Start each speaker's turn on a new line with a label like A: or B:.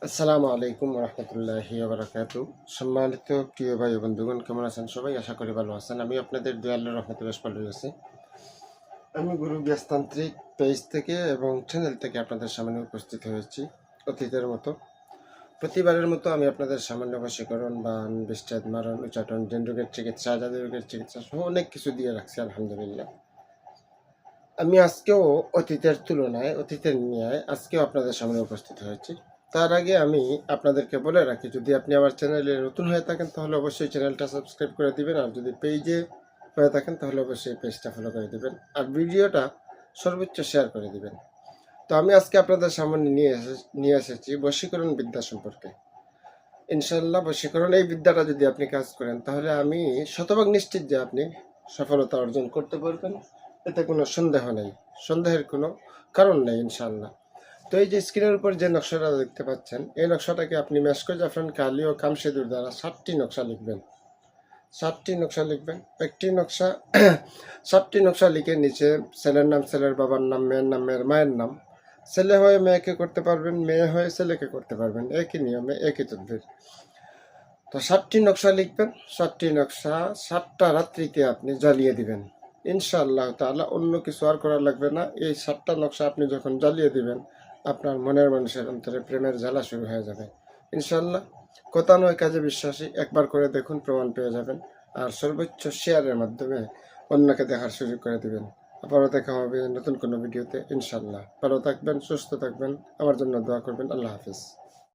A: আসসালামু আলাইকুম রহমতুল্লাহি বারাকাতু। সম্মানিত প্রিয় ভাই ও বন্ধুগণ, কেমন আছেন সবাই? আশা করি ভালো আছেন। আমি আপনাদের দয়ালের রহমতে বেশ ভালো আছি। আমি গুরু গ্যাসতান্ত্রিক পেজ থেকে এবং চ্যানেল থেকে আপনাদের সামনে উপস্থিত হয়েছি অতীতের মতো। প্রতিবারের মতো আমি আপনাদের সামান্য বশীকরণ, বান, বিচ্ছেদ, মারণ, উচ্চাটন, ডেন্ড্রোগের চিকিৎসা, জাদু রোগের চিকিৎসা সহ অনেক কিছু দিয়ে রাখছি আলহামদুলিল্লাহ। আমি আজকেও অতীতের ন্যায় আজকেও আপনাদের সামনে উপস্থিত হয়েছি। তার আগে আমি আপনাদেরকে বলে রাখি, যদি আপনি আমার চ্যানেলে নতুন হয়ে থাকেন তাহলে অবশ্যই চ্যানেলটা সাবস্ক্রাইব করে দিবেন, আর যদি পেজে হয়ে থাকেন তাহলে অবশ্যই পেজটা ফলো করে দিবেন, আর ভিডিওটা সর্বোচ্চ শেয়ার করে দিবেন। তো আমি আজকে আপনাদের সামনে নিয়ে এসেছি বশীকরণ বিদ্যা সম্পর্কে। ইনশাল্লাহ বশীকরণ এই বিদ্যাটা যদি আপনি কাজ করেন তাহলে আমি শতভাগ নিশ্চিত যে আপনি সফলতা অর্জন করতে পারবেন। এতে কোনো সন্দেহ নেই, সন্দেহের কোনো কারণ নেই ইনশাল্লাহ। তো এই যে স্ক্রিনের উপর যে নকশাটা দেখতে পাচ্ছেন, এই নকশাটাকে আপনি মেশকো জাফরান কালি ও কামসেদুর দ্বারা 7টি নকশা লিখবেন। 7টি নকশা লিখবেন। একটি নকশা 7টি নকশা লিখে নিচে ছেলের নাম, ছেলের বাবার নাম, মেয়ের নাম, মেয়ের মায়ের নাম। ছেলে হয়ে মেয়েকে করতে পারবেন, মেয়ে হয়ে ছেলেকে করতে পারবেন, একই নিয়মে একই তদ্বির। তো 7টি নকশা লিখবেন। 7টি নকশা 7টা রাত্রিতে আপনি জ্বালিয়ে দিবেন ইনশাআল্লাহ তাআলা। অন্য কিছু আর করা লাগবে না। এই 7টা নকশা আপনি যখন জ্বালিয়ে দিবেন, আপনার মনের মানুষের অন্তরে প্রেমের জ্বালা শুরু হয়ে যাবে ইনশাআল্লাহ। কথা নয় কাজে বিশ্বাসী, একবার করে দেখুন, প্রমাণ পেয়ে যাবেন। আর সর্বোচ্চ শেয়ারের মাধ্যমে অন্যকে দেখার সুযোগ করে দিবেন। আবারও দেখা হবে নতুন কোনো ভিডিওতে ইনশাআল্লাহ। ভালো থাকবেন, সুস্থ থাকবেন, আমার জন্য দোয়া করবেন। আল্লাহ হাফিজ।